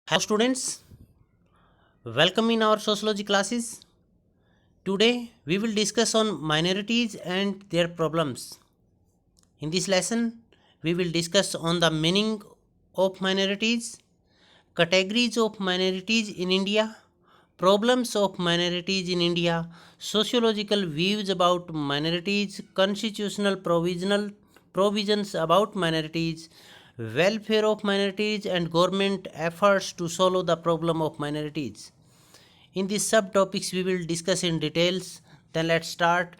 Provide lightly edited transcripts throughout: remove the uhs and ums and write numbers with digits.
Hello students, welcome in our sociology classes. Today we will discuss on minorities and their problems. In this lesson we will discuss on the meaning of minorities, categories of minorities in India, problems of minorities in India, sociological views about minorities, constitutional provisions about minorities, welfare of minorities and government efforts to solve the problem of minorities. In these subtopics we will discuss in details. Then let's start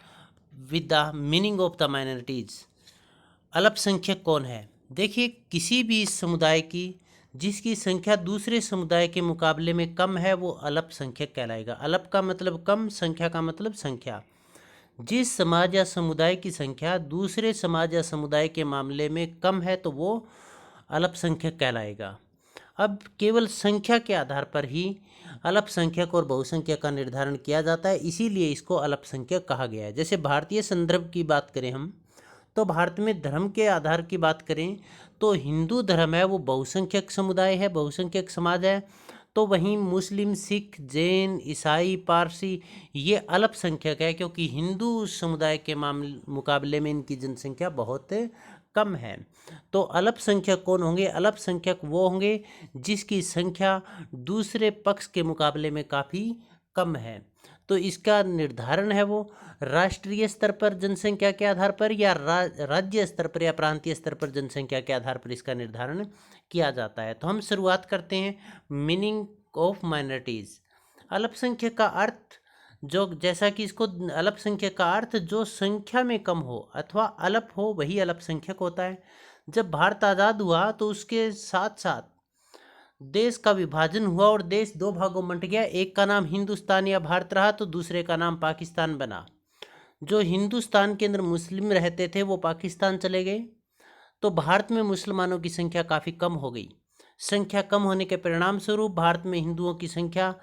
with the meaning of the minorities. अल्पसंख्यक कौन है? देखिए, किसी भी समुदाय की जिसकी संख्या दूसरे समुदाय के मुकाबले में कम है वो अल्पसंख्यक कहलाएगा। अल्प का मतलब कम, संख्या का मतलब संख्या। जिस समाज या समुदाय की संख्या दूसरे समाज या समुदाय के मामले में कम है तो वो अल्पसंख्यक कहलाएगा। अब केवल संख्या के आधार पर ही अल्पसंख्यक और बहुसंख्यक का निर्धारण किया जाता है, इसीलिए इसको अल्पसंख्यक कहा गया है। जैसे भारतीय संदर्भ की बात करें हम, तो भारत में धर्म के आधार की बात करें तो हिंदू धर्म है वो बहुसंख्यक समुदाय है, बहुसंख्यक समाज है। तो वहीं मुस्लिम, सिख, जैन, ईसाई, पारसी ये अल्पसंख्यक है, क्योंकि हिंदू समुदाय के मुकाबले में इनकी जनसंख्या बहुत कम है। तो अल्पसंख्यक कौन होंगे? अल्पसंख्यक वो होंगे जिसकी संख्या दूसरे पक्ष के मुकाबले में काफ़ी कम है। तो इसका निर्धारण है वो राष्ट्रीय स्तर पर जनसंख्या के आधार पर या राज्य स्तर पर या प्रांतीय स्तर पर जनसंख्या के आधार पर इसका निर्धारण किया जाता है। तो हम शुरुआत करते हैं मीनिंग ऑफ माइनॉरिटीज़। अल्पसंख्यक का अर्थ जो, जैसा कि इसको अल्पसंख्यक का अर्थ जो संख्या में कम हो अथवा अल्प हो वही अल्पसंख्यक होता है। जब भारत आज़ाद हुआ तो उसके साथ साथ देश का विभाजन हुआ और देश दो भागों में बंट गया। एक का नाम हिंदुस्तान या भारत रहा तो दूसरे का नाम पाकिस्तान बना। जो हिंदुस्तान के अंदर मुस्लिम रहते थे वो पाकिस्तान चले गए, तो भारत में मुसलमानों की संख्या काफ़ी कम हो गई। संख्या कम होने के परिणाम स्वरूप भारत में हिंदुओं की संख्या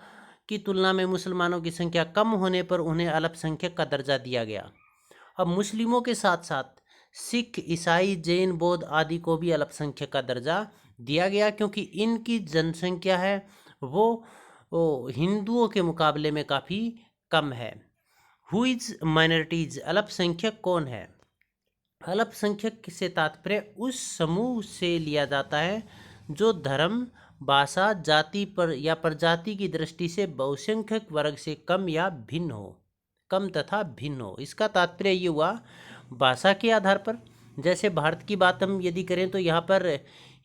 की तुलना में मुसलमानों की संख्या कम होने पर उन्हें अल्पसंख्यक का दर्जा दिया गया। अब मुस्लिमों के साथ साथ सिख, ईसाई, जैन, बौद्ध आदि को भी अल्पसंख्यक का दर्जा दिया गया, क्योंकि इनकी जनसंख्या है वो हिंदुओं के मुकाबले में काफ़ी कम है। Who is minorities? अल्पसंख्यक कौन है? अल्पसंख्यक से तात्पर्य उस समूह से लिया जाता है जो धर्म, भाषा, जाति पर या प्रजाति की दृष्टि से बहुसंख्यक वर्ग से कम या भिन्न हो, कम तथा भिन्न हो। इसका तात्पर्य ये हुआ भाषा के आधार पर। जैसे भारत की बात हम यदि करें तो यहाँ पर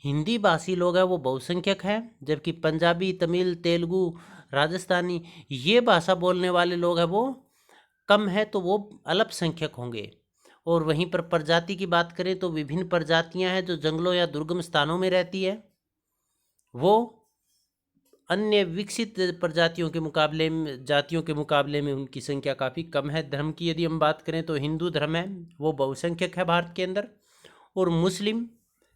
हिंदी भाषी लोग हैं वो बहुसंख्यक हैं, जबकि पंजाबी, तमिल, तेलुगु, राजस्थानी ये भाषा बोलने वाले लोग हैं वो कम है, तो वो अल्पसंख्यक होंगे। और वहीं पर प्रजाति की बात करें तो विभिन्न प्रजातियां हैं जो जंगलों या दुर्गम स्थानों में रहती है, वो अन्य विकसित प्रजातियों के मुकाबले में, जातियों के मुकाबले में उनकी संख्या काफ़ी कम है। धर्म की यदि हम बात करें तो हिंदू धर्म है वो बहुसंख्यक है भारत के अंदर, और मुस्लिम,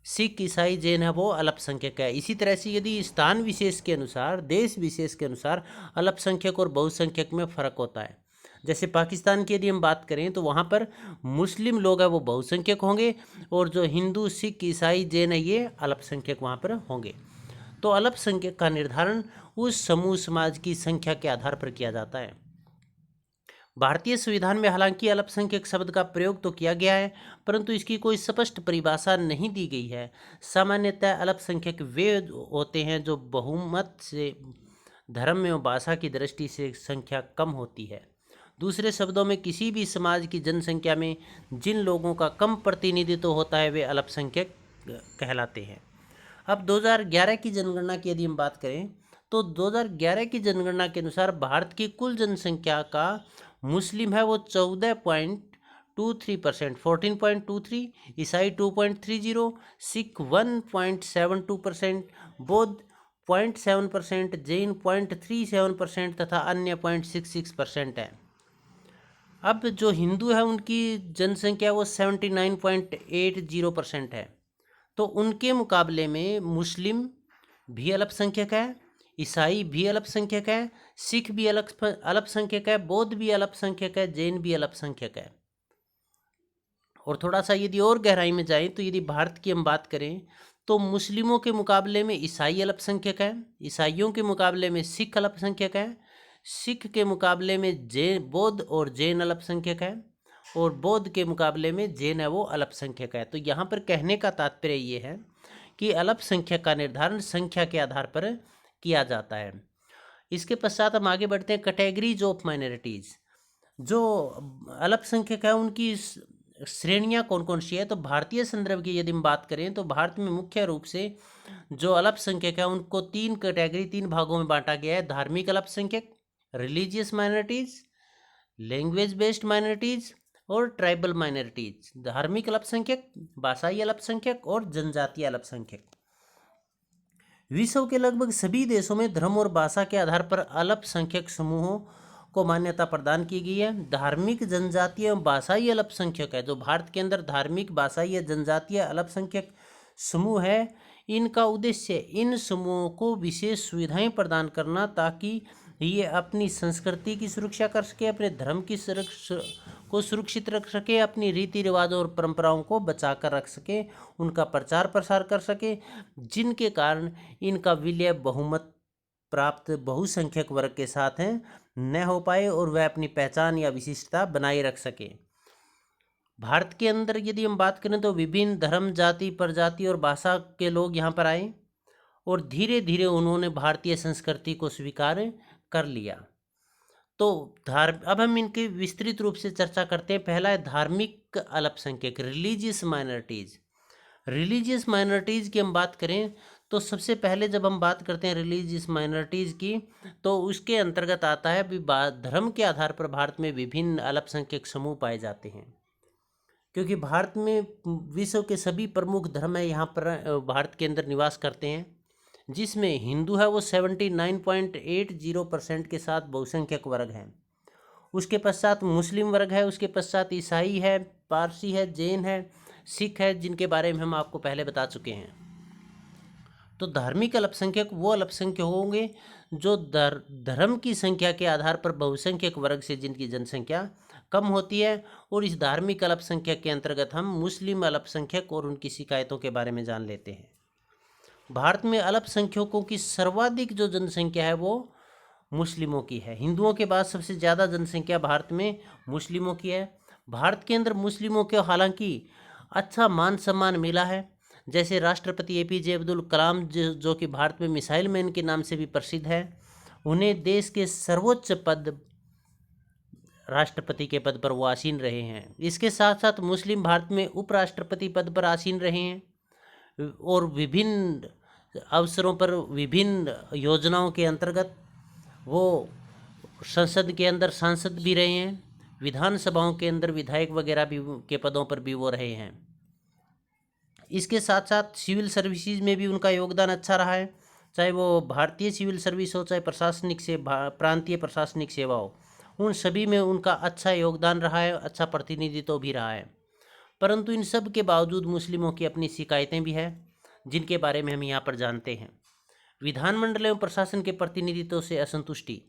सिख, ईसाई, जैन है वो अल्पसंख्यक है। इसी तरह से यदि स्थान विशेष के अनुसार, देश विशेष के अनुसार अल्पसंख्यक और बहुसंख्यक में फ़र्क होता है। जैसे पाकिस्तान की यदि हम बात करें तो वहाँ पर मुस्लिम लोग हैं वो बहुसंख्यक होंगे, और जो हिंदू, सिख, ईसाई, जैन है ये अल्पसंख्यक वहाँ पर होंगे। तो अल्पसंख्यक का निर्धारण उस समूह समाज की संख्या के आधार पर किया जाता है। भारतीय संविधान में हालांकि अल्पसंख्यक शब्द का प्रयोग तो किया गया है, परंतु इसकी कोई स्पष्ट परिभाषा नहीं दी गई है। सामान्यतः अल्पसंख्यक वे होते हैं जो बहुमत से धर्म एवं भाषा की दृष्टि से संख्या कम होती है। दूसरे शब्दों में किसी भी समाज की जनसंख्या में जिन लोगों का कम प्रतिनिधित्व होता है वे अल्पसंख्यक कहलाते हैं। अब 2011 की जनगणना की यदि हम बात करें तो 2011 की जनगणना के अनुसार भारत की कुल जनसंख्या का मुस्लिम है वो 14.23%, 14.23, ईसाई 2.30, सिख 1.72%, बौद्ध 0.7%, जैन 0.37% तथा अन्य 0.66% है। अब जो हिंदू है उनकी जनसंख्या वो 79.80% है। तो उनके मुकाबले में मुस्लिम भी अल्पसंख्यक है, ईसाई भी अल्पसंख्यक है, सिख भी अल्पसंख्यक है, बौद्ध भी अल्पसंख्यक है, जैन भी अल्पसंख्यक है। और थोड़ा सा यदि और गहराई में जाएं तो यदि भारत की हम बात करें तो मुस्लिमों के मुकाबले में ईसाई अल्पसंख्यक है, ईसाइयों के मुकाबले में सिख अल्पसंख्यक है, सिख के मुकाबले में जैन बौद्ध और जैन अल्पसंख्यक है, और बौद्ध के मुकाबले में जैन है वो अल्पसंख्यक है। तो यहाँ पर कहने का तात्पर्य ये है कि अल्पसंख्यक का निर्धारण संख्या के आधार पर किया जाता है। इसके पश्चात हम आगे बढ़ते हैं कैटेगरीज ऑफ माइनॉरिटीज़। जो अल्पसंख्यक है उनकी श्रेणियां कौन कौन सी है, तो भारतीय संदर्भ की यदि हम बात करें तो भारत में मुख्य रूप से जो अल्पसंख्यक है उनको तीन कैटेगरी, तीन भागों में बांटा गया है। धार्मिक अल्पसंख्यक, religious minorities, language based minorities और ट्राइबल माइनॉरिटीज़। धार्मिक अल्पसंख्यक, भाषाई अल्पसंख्यक और जनजातीय अल्पसंख्यक। विश्व के लगभग सभी देशों में धर्म और भाषा के आधार पर अल्पसंख्यक समूहों को मान्यता प्रदान की गई है। धार्मिक, जनजातीय एवं भाषाई अल्पसंख्यक है, जो भारत के अंदर धार्मिक, भाषाई या जनजातीय अल्पसंख्यक समूह है, इनका उद्देश्य इन समूहों को विशेष सुविधाएं प्रदान करना ताकि ये अपनी संस्कृति की सुरक्षा कर सके, अपने धर्म की को सुरक्षित रख सके, अपनी रीति रिवाजों और परंपराओं को बचा कर रख सके, उनका प्रचार प्रसार कर सके, जिनके कारण इनका विलय बहुमत प्राप्त बहुसंख्यक वर्ग के साथ हैं न हो पाए और वह अपनी पहचान या विशिष्टता बनाए रख सके। भारत के अंदर यदि हम बात करें तो विभिन्न धर्म, जाति, प्रजाति और भाषा के लोग यहाँ पर आए और धीरे धीरे उन्होंने भारतीय संस्कृति को स्वीकार कर लिया। तो अब हम इनकी विस्तृत रूप से चर्चा करते हैं। पहला है धार्मिक अल्पसंख्यक, रिलीजियस माइनॉरिटीज़। रिलीजियस माइनॉरिटीज़ की हम बात करें तो सबसे पहले जब हम बात करते हैं रिलीजियस माइनॉरिटीज़ की, तो उसके अंतर्गत आता है भी धर्म के आधार पर भारत में विभिन्न अल्पसंख्यक समूह पाए जाते हैं। क्योंकि भारत में विश्व के सभी प्रमुख धर्म है यहाँ पर भारत के अंदर निवास करते हैं, जिसमें हिंदू है वो 79.80% के साथ बहुसंख्यक वर्ग हैं। उसके पश्चात मुस्लिम वर्ग है, उसके पश्चात ईसाई है, पारसी है, जैन है, सिख है, जिनके बारे में हम आपको पहले बता चुके हैं। तो धार्मिक अल्पसंख्यक वो अल्पसंख्यक होंगे जो धर्म की संख्या के आधार पर बहुसंख्यक वर्ग से जिनकी जनसंख्या कम होती है, और इस धार्मिक अल्पसंख्यक के अंतर्गत हम मुस्लिम अल्पसंख्यक और उनकी शिकायतों के बारे में जान लेते हैं। भारत में अल्पसंख्यकों की सर्वाधिक जो जनसंख्या है वो मुस्लिमों की है। हिंदुओं के बाद सबसे ज़्यादा जनसंख्या भारत में मुस्लिमों की है। भारत के अंदर मुस्लिमों को हालांकि अच्छा मान सम्मान मिला है, जैसे राष्ट्रपति APJ अब्दुल कलाम जो कि भारत में मिसाइल मैन के नाम से भी प्रसिद्ध है, उन्हें देश के सर्वोच्च पद राष्ट्रपति के पद पर वो आसीन रहे हैं। इसके साथ साथ मुस्लिम भारत में उपराष्ट्रपति पद पर आसीन रहे हैं और विभिन्न अवसरों पर विभिन्न योजनाओं के अंतर्गत वो संसद के अंदर सांसद भी रहे हैं, विधानसभाओं के अंदर विधायक वगैरह भी के पदों पर भी वो रहे हैं। इसके साथ साथ सिविल सर्विसेज में भी उनका योगदान अच्छा रहा है, चाहे वो भारतीय सिविल सर्विस हो, चाहे प्रशासनिक से प्रांतीय प्रशासनिक सेवा हो, उन सभी में उनका अच्छा योगदान रहा है, अच्छा प्रतिनिधित्व भी रहा है। परंतु इन सब के बावजूद मुस्लिमों की अपनी शिकायतें भी हैं, जिनके बारे में हम यहाँ पर जानते हैं। विधानमंडल एवं प्रशासन के प्रतिनिधित्व से असंतुष्टि।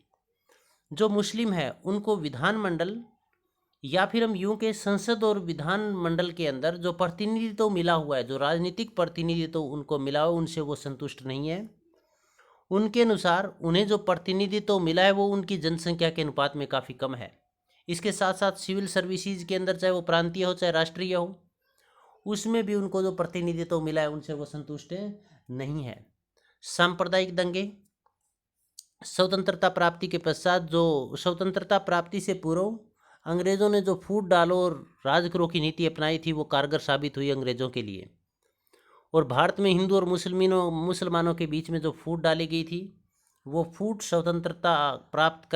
जो मुस्लिम है उनको विधानमंडल या फिर हम यूं के संसद और विधानमंडल के अंदर जो प्रतिनिधित्व मिला हुआ है, जो राजनीतिक प्रतिनिधित्व उनको मिला हो, उनसे वो संतुष्ट नहीं है। उनके अनुसार उन्हें जो प्रतिनिधित्व मिला है वो उनकी जनसंख्या के अनुपात में काफ़ी कम है। इसके साथ साथ सिविल सर्विसेज के अंदर चाहे वो प्रांतीय हो चाहे राष्ट्रीय हो, उसमें भी उनको जो प्रतिनिधित्व मिला है उनसे वो संतुष्ट नहीं है। सांप्रदायिक दंगे। स्वतंत्रता प्राप्ति के पश्चात, जो स्वतंत्रता प्राप्ति से पूर्व अंग्रेज़ों ने जो फूट डालो और राज करो की नीति अपनाई थी वो कारगर साबित हुई अंग्रेज़ों के लिए, और भारत में हिंदू और मुसलमानों के बीच में जो फूट डाली गई थी वो फूट स्वतंत्रता प्राप्त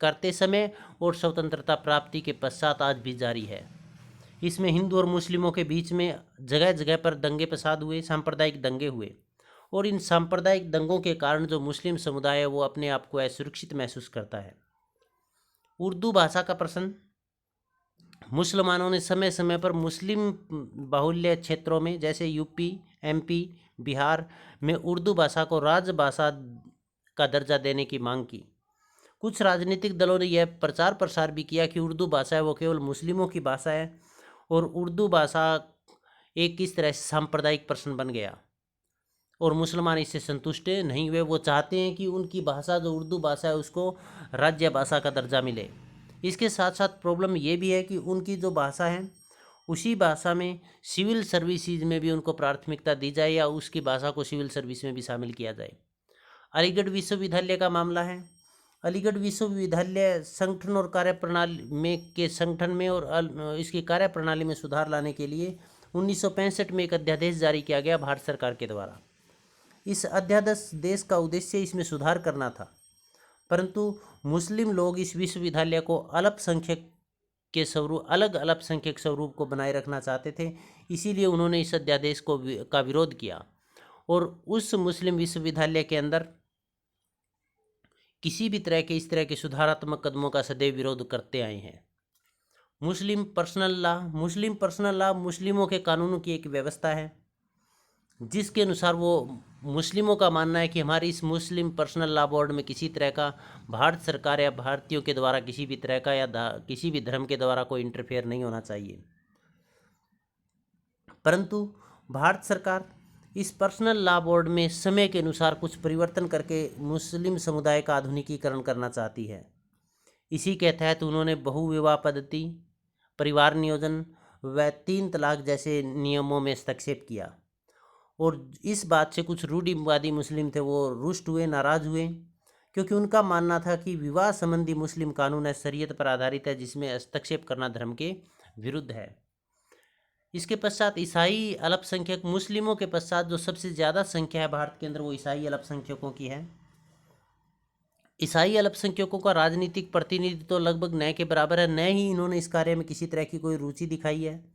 करते समय और स्वतंत्रता प्राप्ति के पश्चात आज भी जारी है। इसमें हिंदू और मुस्लिमों के बीच में जगह जगह पर दंगे फसाद हुए, सांप्रदायिक दंगे हुए, और इन सांप्रदायिक दंगों के कारण जो मुस्लिम समुदाय है वो अपने आप को असुरक्षित महसूस करता है। उर्दू भाषा का प्रश्न। मुसलमानों ने समय समय पर मुस्लिम बाहुल्य क्षेत्रों में जैसे यूपी, MP, बिहार में उर्दू भाषा को राजभाषा का दर्जा देने की मांग की। कुछ राजनीतिक दलों ने यह प्रचार प्रसार भी किया कि उर्दू भाषा है वो केवल मुस्लिमों की भाषा है, और उर्दू भाषा एक किस तरह से सांप्रदायिक प्रश्न बन गया। और मुसलमान इससे संतुष्ट नहीं हुए। वो चाहते हैं कि उनकी भाषा जो उर्दू भाषा है उसको राज्य भाषा का दर्जा मिले। इसके साथ साथ प्रॉब्लम ये भी है कि उनकी जो भाषा है उसी भाषा में सिविल सर्विसेज में भी उनको प्राथमिकता दी जाए या उसकी भाषा को सिविल सर्विस में भी शामिल किया जाए। अलीगढ़ विश्वविद्यालय का मामला है। अलीगढ़ विश्वविद्यालय संगठन और कार्यप्रणाली में संगठन में और इसकी कार्यप्रणाली में सुधार लाने के लिए 1965 में एक अध्यादेश जारी किया गया भारत सरकार के द्वारा। इस अध्यादेश का उद्देश्य इसमें सुधार करना था, परंतु मुस्लिम लोग इस विश्वविद्यालय को अलग अल्पसंख्यक स्वरूप को बनाए रखना चाहते थे। इसीलिए उन्होंने इस अध्यादेश का विरोध किया और उस मुस्लिम विश्वविद्यालय के अंदर किसी भी तरह के इस तरह के सुधारात्मक कदमों का सदैव विरोध करते आए हैं। मुस्लिम पर्सनल लॉ मुस्लिमों के कानूनों की एक व्यवस्था है जिसके अनुसार वो मुस्लिमों का मानना है कि हमारी इस मुस्लिम पर्सनल लॉ बोर्ड में किसी तरह का भारत सरकार या भारतीयों के द्वारा किसी भी तरह का या किसी भी धर्म के द्वारा कोई इंटरफेयर नहीं होना चाहिए। परंतु भारत सरकार इस पर्सनल लॉ बोर्ड में समय के अनुसार कुछ परिवर्तन करके मुस्लिम समुदाय का आधुनिकीकरण करना चाहती है। इसी के तहत उन्होंने बहुविवाह पद्धति, परिवार नियोजन व 3 तलाक जैसे नियमों में हस्तक्षेप किया और इस बात से कुछ रूढ़िवादी मुस्लिम थे वो रुष्ट हुए, नाराज हुए, क्योंकि उनका मानना था कि विवाह संबंधी मुस्लिम कानून है शरीयत पर आधारित है जिसमें हस्तक्षेप करना धर्म के विरुद्ध है। इसके पश्चात ईसाई अल्पसंख्यक मुस्लिमों के पश्चात जो सबसे ज़्यादा संख्या है भारत के अंदर वो ईसाई अल्पसंख्यकों की है। ईसाई अल्पसंख्यकों का राजनीतिक प्रतिनिधित्व तो लगभग न के बराबर है, न ही इन्होंने इस कार्य में किसी तरह की कोई रुचि दिखाई है।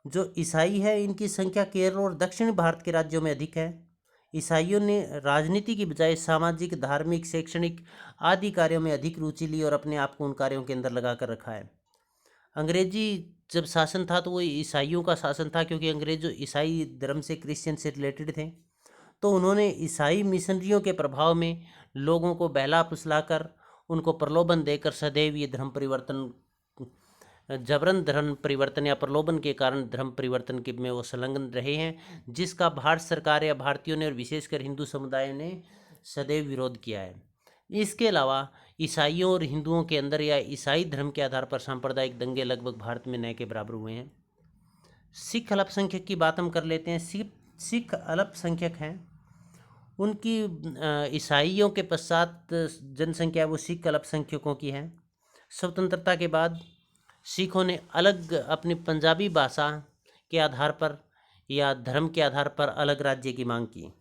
जो ईसाई है इनकी संख्या केरल और दक्षिण भारत के राज्यों में अधिक है। ईसाइयों ने राजनीति की बजाय सामाजिक, धार्मिक, शैक्षणिक आदि कार्यों में अधिक रुचि ली और अपने आप को उन कार्यों के अंदर लगा कर रखा है। अंग्रेजी जब शासन था तो वो ईसाइयों का शासन था, क्योंकि अंग्रेज जो ईसाई धर्म से, क्रिश्चियन से रिलेटेड थे, तो उन्होंने ईसाई मिशनरियों के प्रभाव में लोगों को बहला फुसलाकर उनको प्रलोभन देकर सदैव ये धर्म परिवर्तन, जबरन धर्म परिवर्तन या प्रलोभन के कारण धर्म परिवर्तन के में वो संलग्न रहे हैं, जिसका भारत सरकार या भारतीयों ने और विशेषकर हिंदू समुदाय ने सदैव विरोध किया है। इसके अलावा ईसाइयों और हिंदुओं के अंदर या ईसाई धर्म के आधार पर सांप्रदायिक दंगे लगभग भारत में न के बराबर हुए हैं। सिख अल्पसंख्यक की बात हम कर लेते हैं। सिख अल्पसंख्यक हैं, उनकी ईसाइयों के पश्चात जनसंख्या वो सिख अल्पसंख्यकों की है। स्वतंत्रता के बाद सिखों ने अलग अपनी पंजाबी भाषा के आधार पर या धर्म के आधार पर अलग राज्य की मांग की।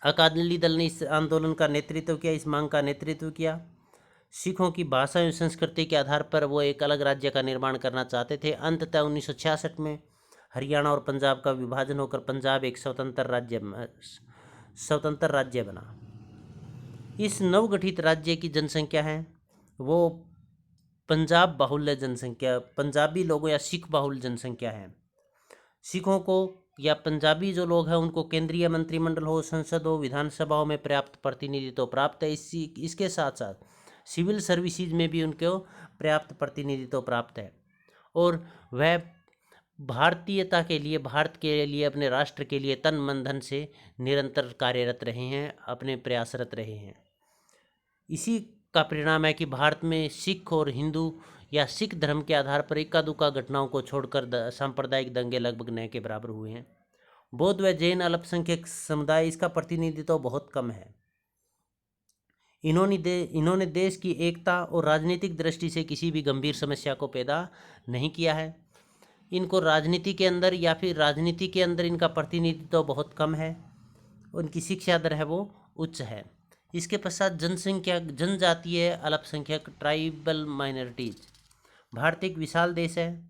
अकाली दल ने इस आंदोलन का नेतृत्व किया, इस मांग का नेतृत्व किया। सिखों की भाषा एवं संस्कृति के आधार पर वो एक अलग राज्य का निर्माण करना चाहते थे। अंततः 1966 में हरियाणा और पंजाब का विभाजन होकर पंजाब एक स्वतंत्र राज्य बना। इस नवगठित राज्य की जनसंख्या है वो पंजाब बाहुल्य जनसंख्या, पंजाबी लोगों या सिख बाहुल्य जनसंख्या है। सिखों को या पंजाबी जो लोग हैं उनको केंद्रीय मंत्रिमंडल हो, संसद हो, विधानसभाओं में पर्याप्त प्रतिनिधित्व प्राप्त है। इसके साथ साथ सिविल सर्विसेज में भी उनको पर्याप्त प्रतिनिधित्व प्राप्त है और वह भारतीयता के लिए, भारत के लिए, अपने राष्ट्र के लिए तन मन धन से निरंतर कार्यरत रहे हैं, अपने प्रयासरत रहे हैं। इसी का परिणाम है कि भारत में सिख और हिंदू या सिख धर्म के आधार पर इक्का दुक्का घटनाओं को छोड़कर सांप्रदायिक दंगे लगभग न के बराबर हुए हैं। बौद्ध व जैन अल्पसंख्यक समुदाय, इसका प्रतिनिधित्व बहुत कम है। इन्होंने देश की एकता और राजनीतिक दृष्टि से किसी भी गंभीर समस्या को पैदा नहीं किया है। इनको राजनीति के अंदर या फिर राजनीति के अंदर इनका प्रतिनिधित्व बहुत कम है। उनकी शिक्षा दर है वो उच्च है। इसके पश्चात जनजातीय अल्पसंख्यक, ट्राइबल माइनॉरिटीज। भारत एक विशाल देश है,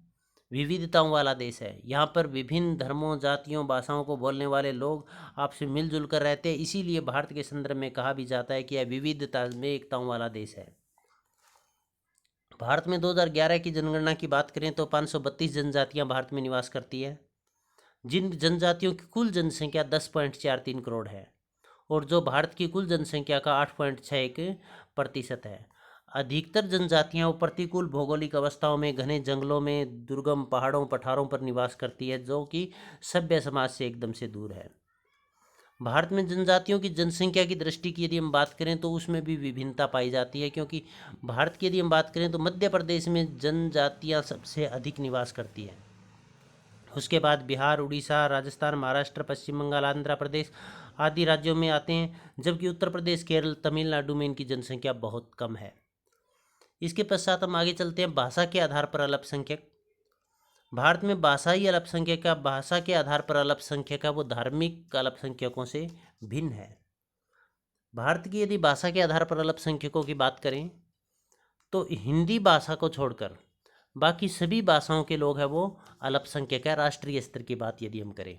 विविधताओं वाला देश है। यहाँ पर विभिन्न धर्मों, जातियों, भाषाओं को बोलने वाले लोग आपसे मिलजुल कर रहते हैं। इसीलिए भारत के संदर्भ में कहा भी जाता है कि यह विविधता में एकताओं वाला देश है। भारत में 2011 की जनगणना की बात करें तो 532 जनजातियाँ भारत में निवास करती है, जिन जनजातियों की कुल जनसंख्या 10.43 करोड़ है और जो भारत की कुल जनसंख्या का 8.61% है। अधिकतर जनजातियां वो प्रतिकूल भौगोलिक अवस्थाओं में, घने जंगलों में, दुर्गम पहाड़ों, पठारों पर निवास करती है, जो कि सभ्य समाज से एकदम से दूर है। भारत में जनजातियों की जनसंख्या की दृष्टि की यदि हम बात करें तो उसमें भी विभिन्नता पाई जाती है, क्योंकि भारत की यदि हम बात करें तो मध्य प्रदेश में जनजातियां सबसे अधिक निवास करती है। उसके बाद बिहार, उड़ीसा, राजस्थान, महाराष्ट्र, पश्चिम बंगाल, आंध्र प्रदेश आदि राज्यों में आते हैं, जबकि उत्तर प्रदेश, केरल, तमिलनाडु में इनकी जनसंख्या बहुत कम है। इसके पश्चात हम आगे चलते हैं भाषा के आधार पर अल्पसंख्यक। भारत में भाषा के आधार पर अल्पसंख्यक वो धार्मिक अल्पसंख्यकों से भिन्न है। भारत की यदि भाषा के आधार पर अल्पसंख्यकों की बात करें तो हिंदी भाषा को छोड़कर बाकी सभी भाषाओं के लोग हैं वो अल्पसंख्यक है, राष्ट्रीय स्तर की बात यदि हम करें।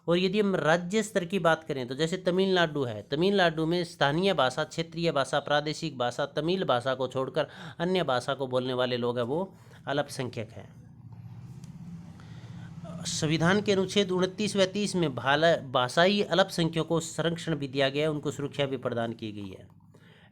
और यदि हम राज्य स्तर की बात करें तो जैसे तमिलनाडु है, तमिलनाडु में स्थानीय भाषा, क्षेत्रीय भाषा, प्रादेशिक भाषा, तमिल भाषा को छोड़कर अन्य भाषा को बोलने वाले लोग हैं वो अल्पसंख्यक हैं। संविधान के अनुच्छेद 29 व 30 में भाषाई अल्पसंख्यकों को संरक्षण भी दिया गया है, उनको सुरक्षा भी प्रदान की गई है।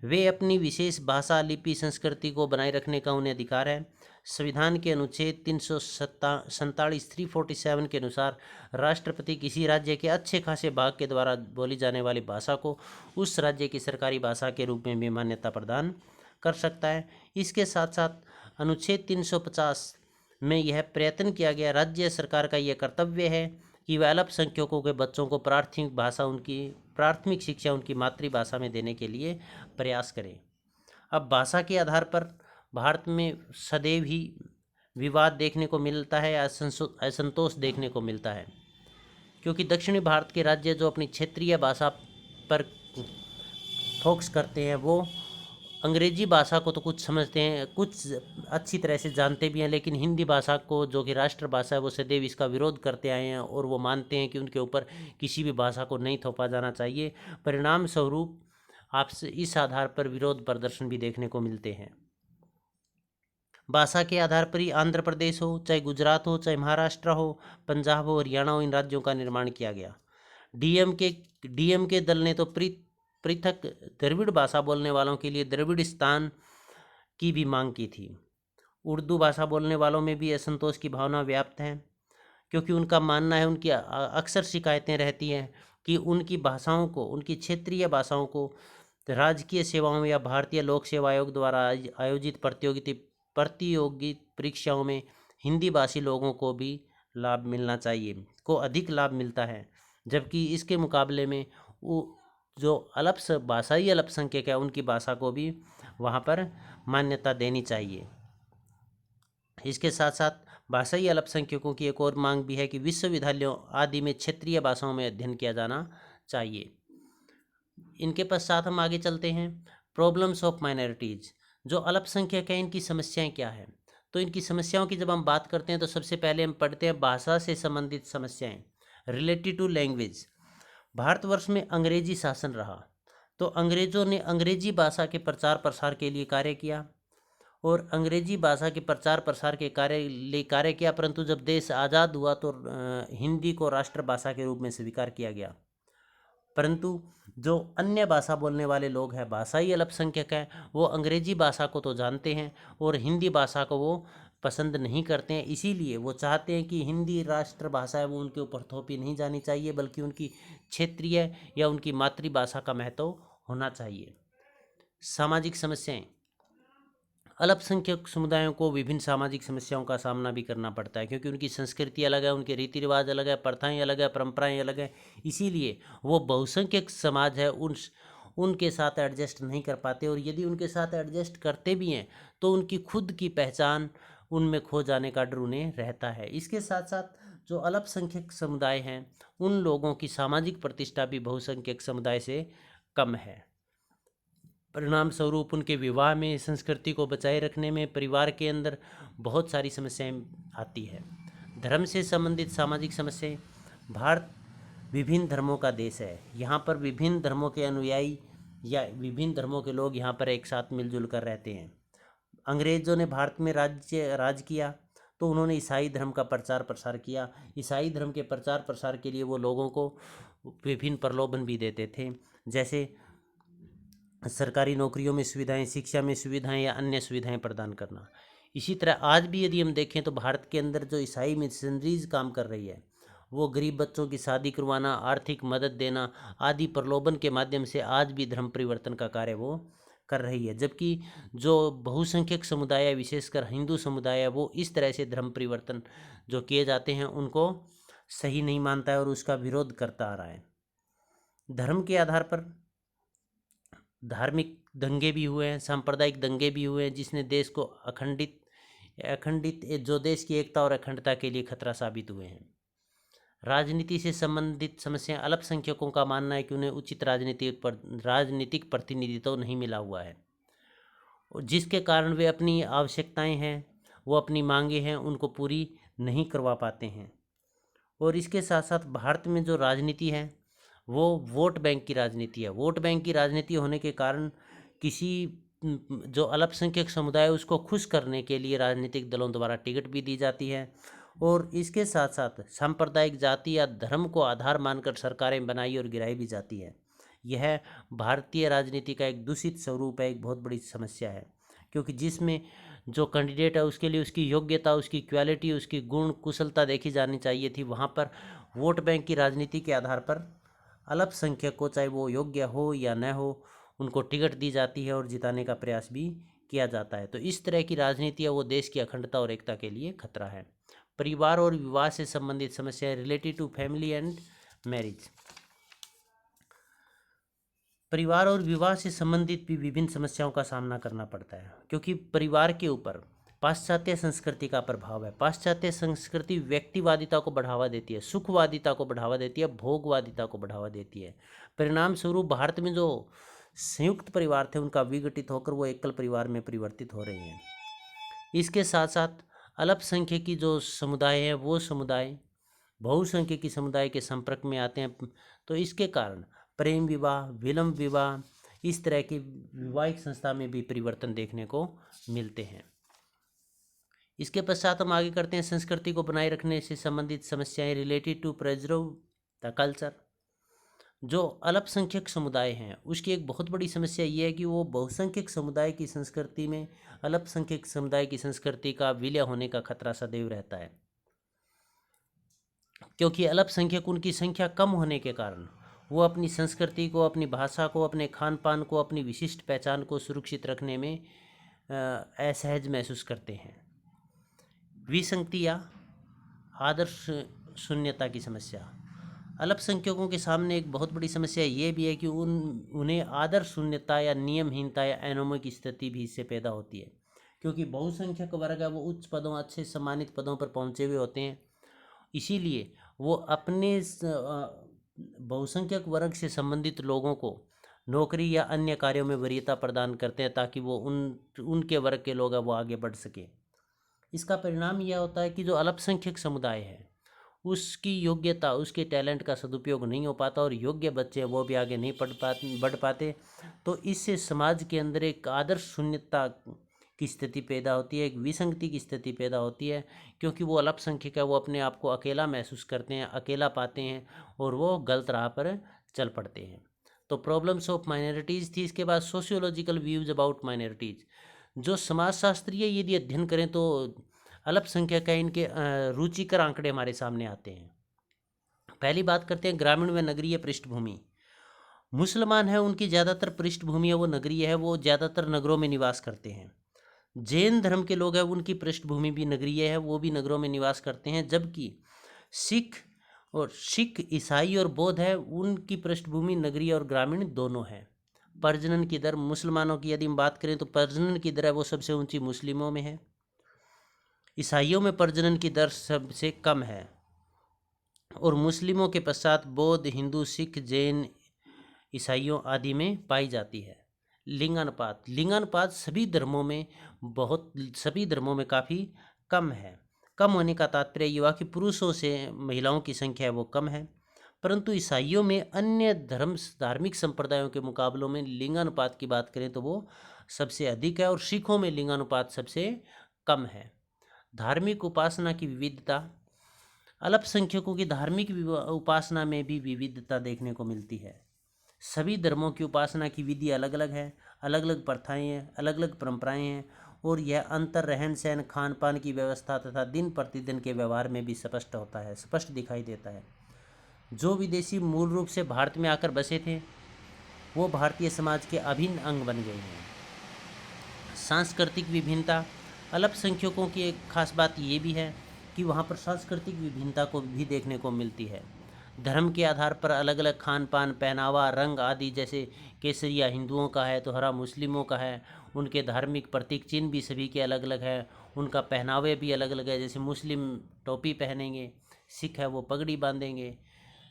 वे अपनी विशेष भाषा, लिपि, संस्कृति को बनाए रखने का उन्हें अधिकार है। संविधान के अनुच्छेद 347 के अनुसार राष्ट्रपति किसी राज्य के अच्छे खासे भाग के द्वारा बोली जाने वाली भाषा को उस राज्य की सरकारी भाषा के रूप में भी मान्यता प्रदान कर सकता है। इसके साथ साथ अनुच्छेद 350 में यह प्रयत्न किया गया, राज्य सरकार का यह कर्तव्य है कि वह अल्पसंख्यकों के बच्चों को प्राथमिक शिक्षा उनकी मातृभाषा में देने के लिए प्रयास करें। अब भाषा के आधार पर भारत में सदैव ही विवाद देखने को मिलता है, असंतोष देखने को मिलता है, क्योंकि दक्षिणी भारत के राज्य जो अपनी क्षेत्रीय भाषा पर फोकस करते हैं वो अंग्रेजी भाषा को तो कुछ समझते हैं, कुछ अच्छी तरह से जानते भी हैं, लेकिन हिंदी भाषा को जो कि राष्ट्रभाषा है वो सदैव इसका विरोध करते आए हैं और वो मानते हैं कि उनके ऊपर किसी भी भाषा को नहीं थोपा जाना चाहिए। परिणाम स्वरूप आपसे इस आधार पर विरोध प्रदर्शन भी देखने को मिलते हैं। भाषा के आधार पर ही आंध्र प्रदेश हो, चाहे गुजरात हो, चाहे महाराष्ट्र हो, पंजाब हो, हरियाणा हो, इन राज्यों का निर्माण किया गया। डीएमके दल ने तो पृथक द्रविड़ भाषा बोलने वालों के लिए द्रविड़स्तान की भी मांग की थी। उर्दू भाषा बोलने वालों में भी असंतोष की भावना व्याप्त है, क्योंकि उनका मानना है, उनकी अक्सर शिकायतें रहती हैं कि उनकी भाषाओं को, उनकी क्षेत्रीय भाषाओं को राजकीय सेवाओं या भारतीय लोक सेवा आयोग द्वारा आयोजित प्रतियोगी परीक्षाओं में हिंदी भाषी लोगों को भी लाभ मिलना चाहिए, को अधिक लाभ मिलता है, जबकि इसके मुकाबले में जो भाषाई अल्पसंख्यक है उनकी भाषा को भी वहाँ पर मान्यता देनी चाहिए। इसके साथ साथ भाषाई अल्पसंख्यकों की एक और मांग भी है कि विश्वविद्यालयों आदि में क्षेत्रीय भाषाओं में अध्ययन किया जाना चाहिए। इनके पश्चात हम आगे चलते हैं। प्रॉब्लम्स ऑफ माइनॉरिटीज़, जो अल्पसंख्यक हैं इनकी समस्याएं क्या है। तो इनकी समस्याओं की जब हम बात करते हैं तो सबसे पहले हम पढ़ते हैं भाषा से संबंधित समस्याएं, रिलेटेड टू लैंग्वेज। भारतवर्ष में अंग्रेजी शासन रहा, तो अंग्रेजों ने अंग्रेजी भाषा के प्रचार प्रसार के लिए कार्य किया और अंग्रेजी भाषा के प्रचार प्रसार के कार्य किया, परंतु जब देश आज़ाद हुआ तो हिंदी को राष्ट्रभाषा के रूप में स्वीकार किया गया। परंतु जो अन्य भाषा बोलने वाले लोग हैं, भाषाई अल्पसंख्यक हैं, वो अंग्रेजी भाषा को तो जानते हैं और हिंदी भाषा को वो पसंद नहीं करते हैं। इसीलिए वो चाहते हैं कि हिंदी राष्ट्रभाषा है वो उनके ऊपर थोपी नहीं जानी चाहिए, बल्कि उनकी क्षेत्रीय या उनकी मातृभाषा का महत्व होना चाहिए। सामाजिक समस्याएं, अल्पसंख्यक समुदायों को विभिन्न सामाजिक समस्याओं का सामना भी करना पड़ता है, क्योंकि उनकी संस्कृति अलग है, उनके रीति रिवाज अलग है, प्रथाएं अलग है, परंपराएं अलग है। इसीलिए वो बहुसंख्यक समाज है उनके साथ एडजस्ट नहीं कर पाते, और यदि उनके साथ एडजस्ट करते भी हैं तो उनकी खुद की पहचान उनमें खो जाने का डर उन्हें रहता है। इसके साथ साथ जो अल्पसंख्यक समुदाय हैं उन लोगों की सामाजिक प्रतिष्ठा भी बहुसंख्यक समुदाय से कम है। परिणाम स्वरूप उनके विवाह में, संस्कृति को बचाए रखने में, परिवार के अंदर बहुत सारी समस्याएं आती है। धर्म से संबंधित सामाजिक समस्याएं, भारत विभिन्न धर्मों का देश है, यहाँ पर विभिन्न धर्मों के अनुयायी या विभिन्न धर्मों के लोग यहाँ पर एक साथ मिलजुल कर रहते हैं। अंग्रेज़ों ने भारत में राज किया तो उन्होंने ईसाई धर्म का प्रचार प्रसार किया। ईसाई धर्म के प्रचार प्रसार के लिए वो लोगों को विभिन्न प्रलोभन भी देते थे, जैसे सरकारी नौकरियों में सुविधाएं, शिक्षा में सुविधाएं या अन्य सुविधाएं प्रदान करना। इसी तरह आज भी यदि हम देखें तो भारत के अंदर जो ईसाई मिशनरीज काम कर रही है वो गरीब बच्चों की शादी करवाना, आर्थिक मदद देना आदि प्रलोभन के माध्यम से आज भी धर्म परिवर्तन का कार्य वो कर रही है। जबकि जो बहुसंख्यक समुदाय है, विशेषकर हिंदू समुदाय है, वो इस तरह से धर्म परिवर्तन जो किए जाते हैं उनको सही नहीं मानता है और उसका विरोध करता आ रहा है। धर्म के आधार पर धार्मिक दंगे भी हुए हैं, सांप्रदायिक दंगे भी हुए हैं, जिसने देश को अखंडित जो देश की एकता और अखंडता के लिए खतरा साबित हुए हैं। राजनीति से संबंधित समस्या, अल्पसंख्यकों का मानना है कि उन्हें उचित राजनीतिक प्रतिनिधित्व नहीं मिला हुआ है, और जिसके कारण वे अपनी आवश्यकताएं हैं, वो अपनी मांगे हैं, उनको पूरी नहीं करवा पाते हैं। और इसके साथ साथ भारत में जो राजनीति है वो वोट बैंक की राजनीति है। वोट बैंक की राजनीति होने के कारण किसी जो अल्पसंख्यक समुदाय है उसको खुश करने के लिए राजनीतिक दलों द्वारा टिकट भी दी जाती है, और इसके साथ साथ सांप्रदायिक, जाति या धर्म को आधार मानकर सरकारें बनाई और गिराई भी जाती है। यह भारतीय राजनीति का एक दूषित स्वरूप है, एक बहुत बड़ी समस्या है, क्योंकि जिसमें जो कैंडिडेट है उसके लिए उसकी योग्यता, उसकी क्वालिटी, उसकी गुण कुशलता देखी जानी चाहिए थी। वहाँ पर वोट बैंक की राजनीति के आधार पर अल्पसंख्यक को, चाहे वो योग्य हो या न हो, उनको टिकट दी जाती है और जिताने का प्रयास भी किया जाता है। तो इस तरह की राजनीति है वो देश की अखंडता और एकता के लिए खतरा है। परिवार और विवाह से संबंधित समस्या related to family and marriage. परिवार और विवाह से संबंधित भी विभिन्न समस्याओं का सामना करना पड़ता है, क्योंकि परिवार के ऊपर पाश्चात्य संस्कृति का प्रभाव है। पाश्चात्य संस्कृति व्यक्तिवादिता को बढ़ावा देती है, सुखवादिता को बढ़ावा देती है, भोगवादिता को बढ़ावा देती है। परिणाम स्वरूप भारत में जो संयुक्त परिवार थे उनका विघटित होकर वो एकल परिवार में परिवर्तित हो रहे हैं। इसके साथ साथ अल्पसंख्यकी जो समुदाय है वो समुदाय बहुसंख्यकी समुदाय के संपर्क में आते हैं, तो इसके कारण प्रेम विवाह, विलंब विवाह, इस तरह की वैवाहिक संस्था में भी परिवर्तन देखने को मिलते हैं। इसके पश्चात हम आगे करते हैं संस्कृति को बनाए रखने से संबंधित समस्याएं related to preserve the culture. जो अल्पसंख्यक समुदाय हैं उसकी एक बहुत बड़ी समस्या ये है कि वो बहुसंख्यक समुदाय की संस्कृति में अल्पसंख्यक समुदाय की संस्कृति का विलय होने का खतरा सदैव रहता है, क्योंकि अल्पसंख्यक उनकी संख्या कम होने के कारण वो अपनी संस्कृति को, अपनी भाषा को, अपने खान पान को, अपनी विशिष्ट पहचान को सुरक्षित रखने में असहज महसूस करते हैं। विसंगति या आदर्श शून्यता की समस्या। अल्पसंख्यकों के सामने एक बहुत बड़ी समस्या ये भी है कि उन्हें आदर्श शून्यता या नियमहीनता या एनोमी की स्थिति भी इससे पैदा होती है, क्योंकि बहुसंख्यक वर्ग है वो उच्च पदों, अच्छे सम्मानित पदों पर पहुंचे हुए होते हैं, इसीलिए वो अपने बहुसंख्यक वर्ग से संबंधित लोगों को नौकरी या अन्य कार्यों में वरीयता प्रदान करते हैं ताकि वो उनके वर्ग के लोग हैं वो आगे बढ़ सके। इसका परिणाम यह होता है कि जो अल्पसंख्यक समुदाय है उसकी योग्यता, उसके टैलेंट का सदुपयोग नहीं हो पाता और योग्य बच्चे हैं वो भी आगे नहीं बढ़ पाते। तो इससे समाज के अंदर एक आदर्श शून्यता की स्थिति पैदा होती है, एक विसंगति की स्थिति पैदा होती है, क्योंकि वो अल्पसंख्यक है, वो अपने आप को अकेला महसूस करते हैं, अकेला पाते हैं और वो गलत राह पर चल पड़ते हैं। तो प्रॉब्लम्स ऑफ माइनॉरिटीज़ थी। इसके बाद सोशियोलॉजिकल व्यूज अबाउट माइनॉरिटीज़। जो समाजशास्त्रीय यदि अध्ययन करें तो अल्पसंख्यक है इनके रुचिकर आंकड़े हमारे सामने आते हैं। पहली बात करते हैं ग्रामीण व नगरीय पृष्ठभूमि। मुसलमान है उनकी ज़्यादातर पृष्ठभूमि है वो नगरीय है, वो ज़्यादातर नगरों में निवास करते हैं। जैन धर्म के लोग हैं उनकी पृष्ठभूमि भी नगरीय है, वो भी नगरों में निवास करते हैं। जबकि सिख, ईसाई और बौद्ध है उनकी पृष्ठभूमि नगरीय और ग्रामीण दोनों है। प्रजनन की दर, मुसलमानों की यदि हम बात करें तो प्रजनन की दर है वो सबसे ऊंची मुस्लिमों में है। ईसाइयों में प्रजनन की दर सबसे कम है और मुस्लिमों के पश्चात बौद्ध, हिंदू, सिख, जैन, ईसाइयों आदि में पाई जाती है। लिंगानुपात सभी धर्मों में काफ़ी कम है। कम होने का तात्पर्य ये हुआ कि पुरुषों से महिलाओं की संख्या है वो कम है, परंतु ईसाइयों में अन्य धार्मिक संप्रदायों के मुकाबलों में लिंगानुपात की बात करें तो वो सबसे अधिक है और सिखों में लिंगानुपात सबसे कम है। धार्मिक उपासना की विविधता। अल्पसंख्यकों की धार्मिक उपासना में भी विविधता देखने को मिलती है। सभी धर्मों की उपासना की विधि अलग अलग है, अलग अलग प्रथाएं हैं, अलग अलग परंपराएं हैं और यह अंतर रहन सहन, खान पान की व्यवस्था तथा दिन प्रतिदिन के व्यवहार में भी स्पष्ट होता है, स्पष्ट दिखाई देता है। जो विदेशी मूल रूप से भारत में आकर बसे थे वो भारतीय समाज के अभिन्न अंग बन गए हैं। सांस्कृतिक विभिन्नता, अल्पसंख्यकों की एक खास बात ये भी है कि वहाँ पर सांस्कृतिक विभिन्नता को भी देखने को मिलती है। धर्म के आधार पर अलग अलग खान पान, पहनावा, रंग आदि, जैसे केसरिया हिंदुओं का है तो हरा मुस्लिमों का है। उनके धार्मिक प्रतीक चिन्ह भी सभी के अलग अलग है। उनका पहनावे भी अलग अलग है, जैसे मुस्लिम टोपी पहनेंगे, सिख है वो पगड़ी बांधेंगे।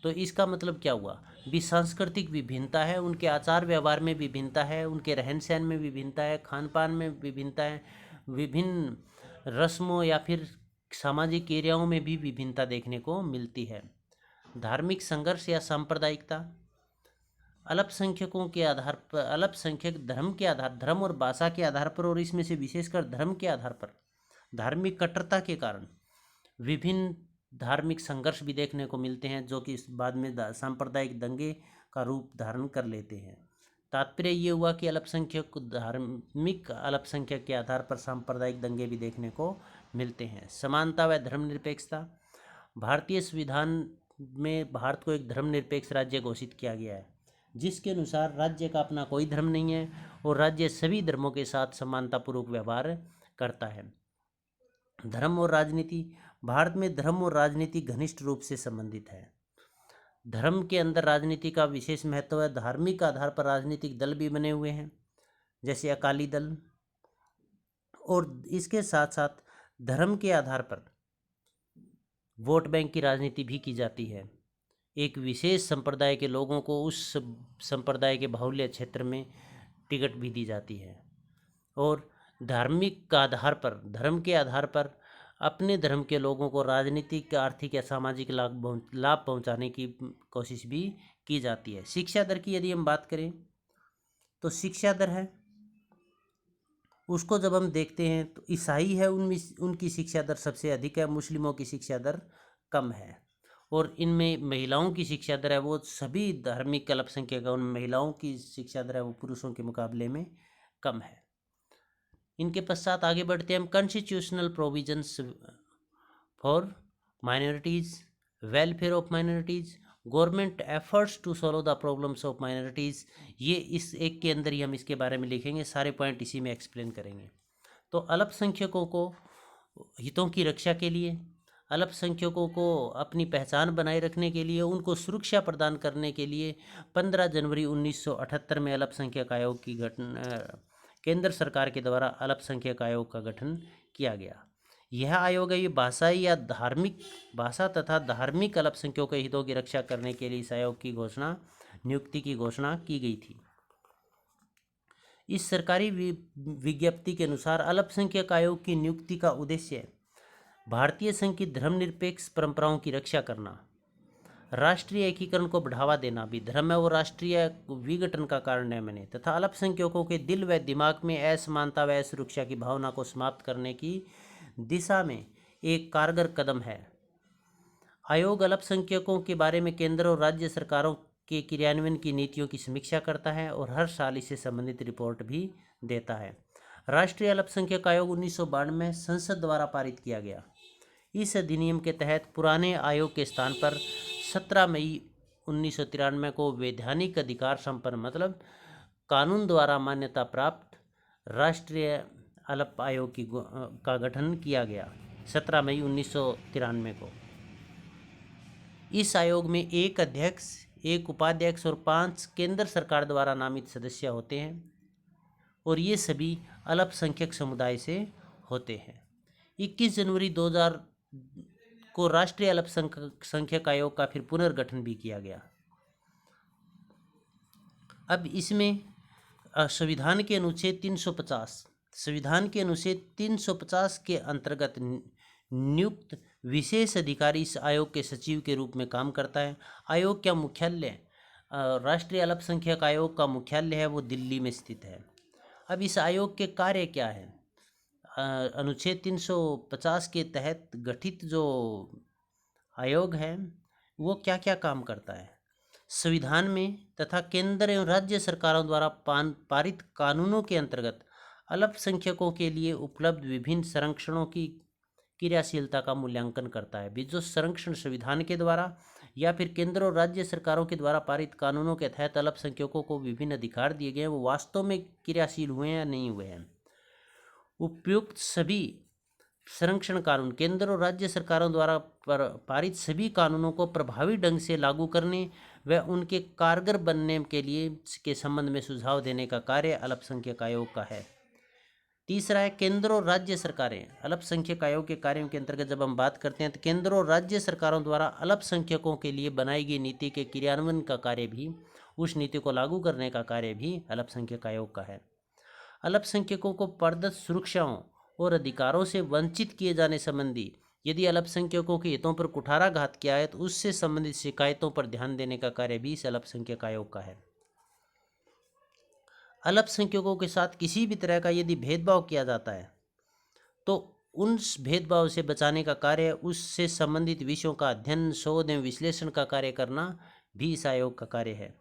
तो इसका मतलब क्या हुआ, भी सांस्कृतिक विभिन्नता है, उनके आचार व्यवहार में विभिन्नता है, उनके रहन सहन में विभिन्नता है, खान पान में विभिन्नता है, विभिन्न रस्मों या फिर सामाजिक क्रियाओं में भी विभिन्नता देखने को मिलती है। धार्मिक संघर्ष या सांप्रदायिकता, अल्पसंख्यकों के आधार पर, अल्पसंख्यक धर्म के आधार, धर्म और भाषा के आधार पर, और इसमें से विशेषकर धर्म के आधार पर धार्मिक कट्टरता के कारण विभिन्न धार्मिक संघर्ष भी देखने को मिलते हैं, जो कि इस बाद में सांप्रदायिक दंगे का रूप धारण कर लेते हैं। तात्पर्य ये हुआ कि धार्मिक अल्पसंख्यक के आधार पर सांप्रदायिक दंगे भी देखने को मिलते हैं। समानता व धर्मनिरपेक्षता, भारतीय संविधान में भारत को एक धर्मनिरपेक्ष राज्य घोषित किया गया है, जिसके अनुसार राज्य का अपना कोई धर्म नहीं है और राज्य सभी धर्मों के साथ समानतापूर्वक व्यवहार करता है। धर्म और राजनीति, भारत में धर्म और राजनीति घनिष्ठ रूप से संबंधित है। धर्म के अंदर राजनीति का विशेष महत्व है। धार्मिक आधार पर राजनीतिक दल भी बने हुए हैं, जैसे अकाली दल, और इसके साथ साथ धर्म के आधार पर वोट बैंक की राजनीति भी की जाती है। एक विशेष संप्रदाय के लोगों को उस संप्रदाय के बाहुल्य क्षेत्र में टिकट भी दी जाती है, और धार्मिक आधार पर, धर्म के आधार पर अपने धर्म के लोगों को राजनीतिक, आर्थिक या सामाजिक लाभ पहुंचाने की कोशिश भी की जाती है। शिक्षा दर की यदि हम बात करें तो शिक्षा दर है, उसको जब हम देखते हैं तो ईसाई है उनकी शिक्षा दर सबसे अधिक है, मुस्लिमों की शिक्षा दर कम है, और इनमें महिलाओं की शिक्षा दर है वो सभी धार्मिक अल्पसंख्यक, उन महिलाओं की शिक्षा दर है वो पुरुषों के मुकाबले में कम है। इनके पश्चात आगे बढ़ते हैं हम। Constitutional provisions for minorities, welfare of minorities, government efforts to solve the problems of minorities. ये इस एक के अंदर ही हम इसके बारे में लिखेंगे, सारे पॉइंट इसी में एक्सप्लेन करेंगे। तो अल्पसंख्यकों को हितों की रक्षा के लिए, अल्पसंख्यकों को अपनी पहचान बनाए रखने के लिए, उनको सुरक्षा प्रदान करने के लिए 15 जनवरी 1978 में अल्पसंख्यक आयोग की केंद्र सरकार के द्वारा अल्पसंख्यक आयोग का गठन किया गया। यह आयोग है, ये भाषाई या धार्मिक भाषा तथा धार्मिक अल्पसंख्यकों के हितों की रक्षा करने के लिए इस आयोग की नियुक्ति की घोषणा की गई थी। इस सरकारी विज्ञप्ति के अनुसार अल्पसंख्यक आयोग की नियुक्ति का उद्देश्य भारतीय संघ की धर्मनिरपेक्ष परंपराओं की रक्षा करना, राष्ट्रीय एकीकरण को बढ़ावा देना, भी धर्म है वो राष्ट्रीय विघटन का कारण है मैंने, तथा अल्पसंख्यकों के दिल व दिमाग में असमानता व असुरक्षा की भावना को समाप्त करने की दिशा में एक कारगर कदम है। आयोग अल्पसंख्यकों के बारे में केंद्र और राज्य सरकारों के क्रियान्वयन की नीतियों की समीक्षा करता है और हर साल इससे संबंधित रिपोर्ट भी देता है। राष्ट्रीय अल्पसंख्यक आयोग 1992 में संसद द्वारा पारित किया गया। इस अधिनियम के तहत पुराने आयोग के स्थान पर 17 मई 1993 को वैधानिक अधिकार संपन्न, मतलब कानून द्वारा मान्यता प्राप्त राष्ट्रीय अल्प आयोग का गठन किया गया 17 मई 1993 को। इस आयोग में एक अध्यक्ष, एक उपाध्यक्ष और 5 केंद्र सरकार द्वारा नामित सदस्य होते हैं, और ये सभी अल्पसंख्यक समुदाय से होते हैं। 21 जनवरी 2000 को राष्ट्रीय अल्पसंख्यक आयोग का फिर पुनर्गठन भी किया गया। अब इसमें संविधान के अनुच्छेद 350 के अंतर्गत नियुक्त विशेष अधिकारी इस आयोग के सचिव के रूप में काम करता है। आयोग का मुख्यालय, राष्ट्रीय अल्पसंख्यक आयोग का मुख्यालय है वो दिल्ली में स्थित है। अब इस आयोग के कार्य क्या है? अनुच्छेद 350 के तहत गठित जो आयोग है वो क्या क्या काम करता है? संविधान में तथा केंद्र एवं राज्य सरकारों द्वारा पारित कानूनों के अंतर्गत अल्पसंख्यकों के लिए उपलब्ध विभिन्न संरक्षणों की क्रियाशीलता का मूल्यांकन करता है। भी जो संरक्षण संविधान के द्वारा या फिर केंद्र और राज्य सरकारों के द्वारा पारित कानूनों के तहत अल्पसंख्यकों को विभिन्न अधिकार दिए गए हैं, वो वास्तव में क्रियाशील हुए हैं या नहीं हुए हैं। उपयुक्त सभी संरक्षण कानून केंद्र और राज्य सरकारों द्वारा पारित सभी कानूनों को प्रभावी ढंग से लागू करने व उनके कारगर बनने के लिए के संबंध में सुझाव देने का कार्य अल्पसंख्यक आयोग का है। तीसरा है केंद्र और राज्य सरकारें। अल्पसंख्यक आयोग के कार्यों के अंतर्गत जब हम बात करते हैं तो केंद्र और राज्य सरकारों द्वारा अल्पसंख्यकों के लिए बनाई गई नीति के क्रियान्वयन का कार्य भी, उस नीति को लागू करने का कार्य भी अल्पसंख्यक आयोग का है। अल्पसंख्यकों को प्रदत्त सुरक्षाओं और अधिकारों से वंचित किए जाने संबंधी यदि अल्पसंख्यकों के हितों पर कुठाराघात किया है तो उससे संबंधित शिकायतों पर ध्यान देने का कार्य भी इस अल्पसंख्यक आयोग का है। अल्पसंख्यकों के साथ किसी भी तरह का यदि भेदभाव किया जाता है तो उस भेदभाव से बचाने का कार्य, उससे संबंधित विषयों का अध्ययन, शोध एवं विश्लेषण का कार्य करना भी इस आयोग का कार्य है।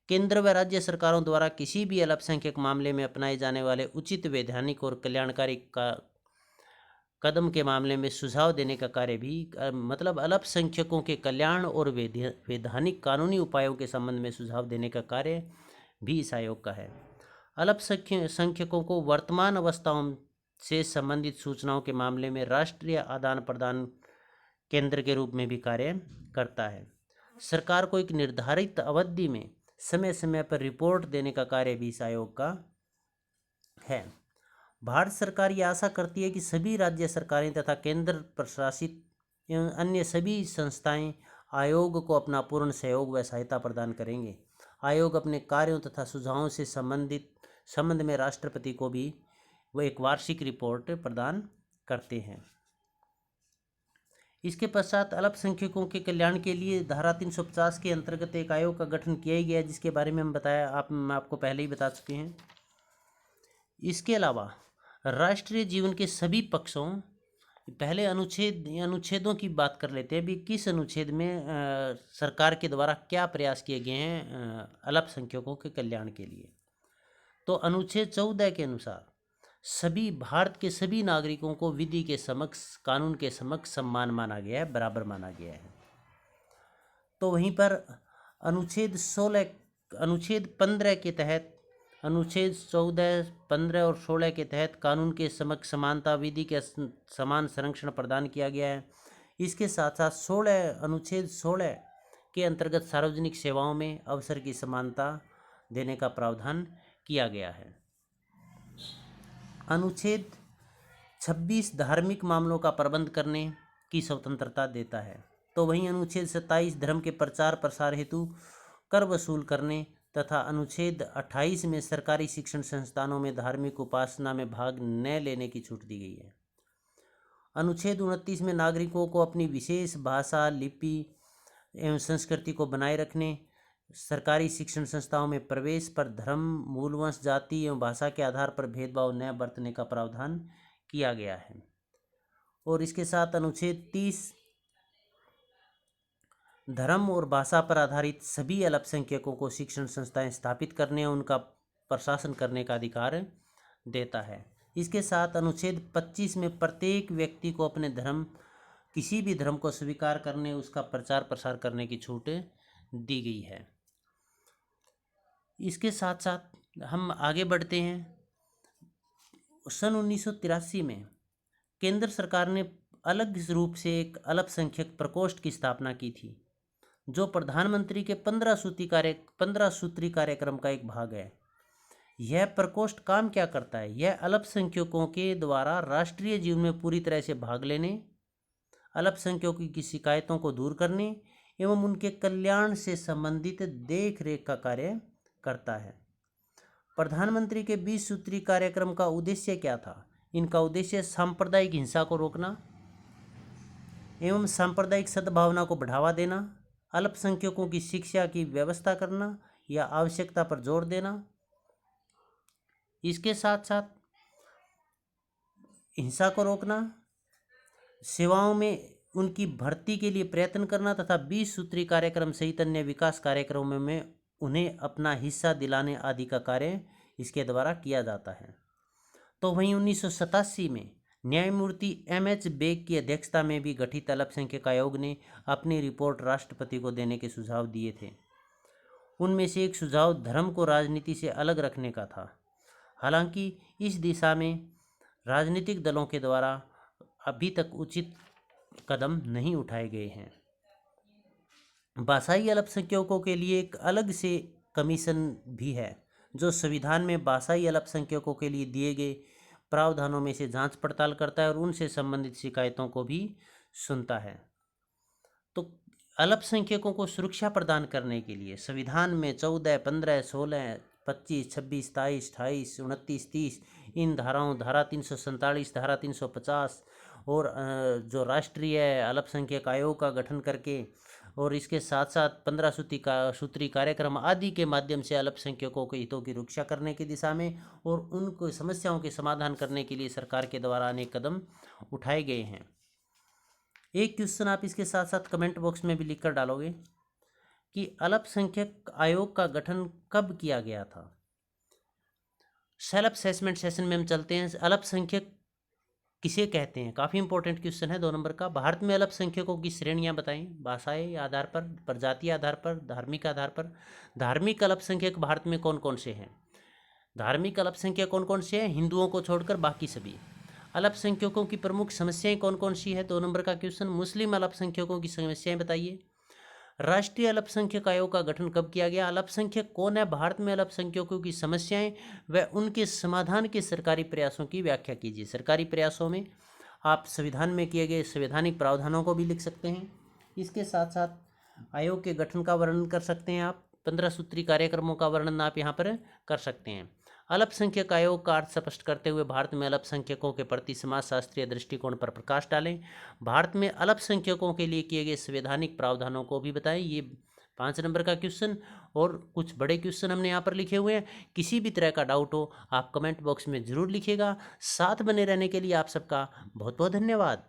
केंद्र व राज्य सरकारों द्वारा किसी भी अल्पसंख्यक मामले में अपनाए जाने वाले उचित वैधानिक और कल्याणकारी का कदम के मामले में सुझाव देने का कार्य भी मतलब अल्पसंख्यकों के कल्याण और वैधानिक कानूनी उपायों के संबंध में सुझाव देने का कार्य भी इस आयोग का है। अल्पसंख्यकों को वर्तमान अवस्थाओं से संबंधित सूचनाओं के मामले में राष्ट्रीय आदान प्रदान केंद्र के रूप में भी कार्य करता है। सरकार को एक निर्धारित अवधि में समय समय पर रिपोर्ट देने का कार्य भी इस आयोग का है। भारत सरकार ये आशा करती है कि सभी राज्य सरकारें तथा केंद्र प्रशासित एवं अन्य सभी संस्थाएं आयोग को अपना पूर्ण सहयोग व सहायता प्रदान करेंगे। आयोग अपने कार्यों तथा सुझावों से संबंध में राष्ट्रपति को भी वो एक वार्षिक रिपोर्ट प्रदान करते हैं। इसके पश्चात अल्पसंख्यकों के कल्याण के लिए धारा 350 के अंतर्गत एक आयोग का गठन किया ही गया, जिसके बारे में हम आपको पहले ही बता चुके हैं। इसके अलावा राष्ट्रीय जीवन के सभी पक्षों, पहले अनुच्छेदों की बात कर लेते हैं भी किस अनुच्छेद में सरकार के द्वारा क्या प्रयास किए गए हैं अल्पसंख्यकों के कल्याण के लिए। तो अनुच्छेद 14 के अनुसार सभी भारत के सभी नागरिकों को विधि के समक्ष, कानून के समक्ष समान माना गया है, बराबर माना गया है। तो वहीं पर अनुच्छेद 15 के तहत, अनुच्छेद 14, 15 और 16 के तहत कानून के समक्ष समानता, विधि के समान संरक्षण प्रदान किया गया है। इसके साथ साथ अनुच्छेद 16 के अंतर्गत सार्वजनिक सेवाओं में अवसर की समानता देने का प्रावधान किया गया है। अनुच्छेद 26 धार्मिक मामलों का प्रबंध करने की स्वतंत्रता देता है। तो वहीं अनुच्छेद 27 धर्म के प्रचार प्रसार हेतु कर वसूल करने तथा अनुच्छेद 28 में सरकारी शिक्षण संस्थानों में धार्मिक उपासना में भाग न लेने की छूट दी गई है। अनुच्छेद 29 में नागरिकों को अपनी विशेष भाषा, लिपि एवं संस्कृति को बनाए रखने, सरकारी शिक्षण संस्थाओं में प्रवेश पर धर्म, मूल वंश, जाति एवं भाषा के आधार पर भेदभाव न बरतने का प्रावधान किया गया है। और इसके साथ अनुच्छेद 30 धर्म और भाषा पर आधारित सभी अल्पसंख्यकों को शिक्षण संस्थाएं स्थापित करने और उनका प्रशासन करने का अधिकार देता है। इसके साथ अनुच्छेद 25 में प्रत्येक व्यक्ति को अपने धर्म, किसी भी धर्म को स्वीकार करने, उसका प्रचार प्रसार करने की छूट दी गई है। इसके साथ साथ हम आगे बढ़ते हैं। सन 1983 में केंद्र सरकार ने अलग रूप से एक अल्पसंख्यक प्रकोष्ठ की स्थापना की थी, जो प्रधानमंत्री के 15 सूत्री कार्यक्रम का एक भाग है। यह प्रकोष्ठ काम क्या करता है? यह अल्पसंख्यकों के द्वारा राष्ट्रीय जीवन में पूरी तरह से भाग लेने, अल्पसंख्यकों की शिकायतों को दूर करने एवं उनके कल्याण से संबंधित देख रेख का कार्य करता है। प्रधानमंत्री के 20 सूत्री कार्यक्रम का उद्देश्य क्या था? इनका उद्देश्य सांप्रदायिक हिंसा को रोकना एवं सांप्रदायिक सद्भावना को बढ़ावा देना, अल्पसंख्यकों की शिक्षा की व्यवस्था करना या आवश्यकता पर जोर देना। इसके साथ साथ हिंसा को रोकना, सेवाओं में उनकी भर्ती के लिए प्रयत्न करना तथा 20 सूत्री कार्यक्रम सहित अन्य विकास कार्यक्रमों में उन्हें अपना हिस्सा दिलाने आदि का कार्य इसके द्वारा किया जाता है। तो वहीं 1987 में न्यायमूर्ति M.H. बेग की अध्यक्षता में भी गठित अल्पसंख्यक आयोग ने अपनी रिपोर्ट राष्ट्रपति को देने के सुझाव दिए थे। उनमें से एक सुझाव धर्म को राजनीति से अलग रखने का था। हालांकि इस दिशा में राजनीतिक दलों के द्वारा अभी तक उचित कदम नहीं उठाए गए हैं। भाषाई अल्पसंख्यकों के लिए एक अलग से कमीशन भी है, जो संविधान में भाषाई अल्पसंख्यकों के लिए दिए गए प्रावधानों में से जांच पड़ताल करता है और उनसे संबंधित शिकायतों को भी सुनता है। तो अल्पसंख्यकों को सुरक्षा प्रदान करने के लिए संविधान में 14, 15, 16, 25, 26, 27, 28, 29, 30 इन धाराओं, धारा 347, धारा 350 और जो राष्ट्रीय अल्पसंख्यक आयोग का गठन करके और इसके साथ साथ 15 सूत्री कार्यक्रम आदि के माध्यम से अल्पसंख्यकों के हितों की रक्षा करने की दिशा में और उनको समस्याओं के समाधान करने के लिए सरकार के द्वारा अनेक कदम उठाए गए हैं। एक क्वेश्चन आप इसके साथ साथ कमेंट बॉक्स में भी लिखकर डालोगे कि अल्पसंख्यक आयोग का गठन कब किया गया था। सेल्फ असेसमेंट सेशन में हम चलते हैं। अल्पसंख्यक किसे कहते हैं, काफ़ी इंपॉर्टेंट क्वेश्चन है 2 नंबर का। भारत में अल्पसंख्यकों की श्रेणियां बताएं, भाषाई आधार पर, प्रजातीय आधार पर, धार्मिक आधार पर। धार्मिक अल्पसंख्यक भारत में कौन कौन से हैं? धार्मिक अल्पसंख्यक कौन कौन से हैं? हिंदुओं को छोड़कर बाकी सभी। अल्पसंख्यकों की प्रमुख समस्याएं कौन कौन सी है? 2 नंबर का क्वेश्चन। मुस्लिम अल्पसंख्यकों की समस्याएं बताइए। राष्ट्रीय अल्पसंख्यक आयोग का गठन कब किया गया? अल्पसंख्यक कौन है? भारत में अल्पसंख्यकों की समस्याएं व उनके समाधान के सरकारी प्रयासों की व्याख्या कीजिए। सरकारी प्रयासों में आप संविधान में किए गए संवैधानिक प्रावधानों को भी लिख सकते हैं। इसके साथ साथ आयोग के गठन का वर्णन कर सकते हैं आप। 15 सूत्री कार्यक्रमों का वर्णन आप यहाँ पर कर सकते हैं। अल्पसंख्यक आयोग का अर्थ स्पष्ट करते हुए भारत में अल्पसंख्यकों के प्रति समाजशास्त्रीय दृष्टिकोण पर प्रकाश डालें। भारत में अल्पसंख्यकों के लिए किए गए संवैधानिक प्रावधानों को भी बताएं। ये 5 नंबर का क्वेश्चन और कुछ बड़े क्वेश्चन हमने यहाँ पर लिखे हुए हैं। किसी भी तरह का डाउट हो आप कमेंट बॉक्स में ज़रूर लिखिएगा। साथ बने रहने के लिए आप सबका बहुत बहुत धन्यवाद।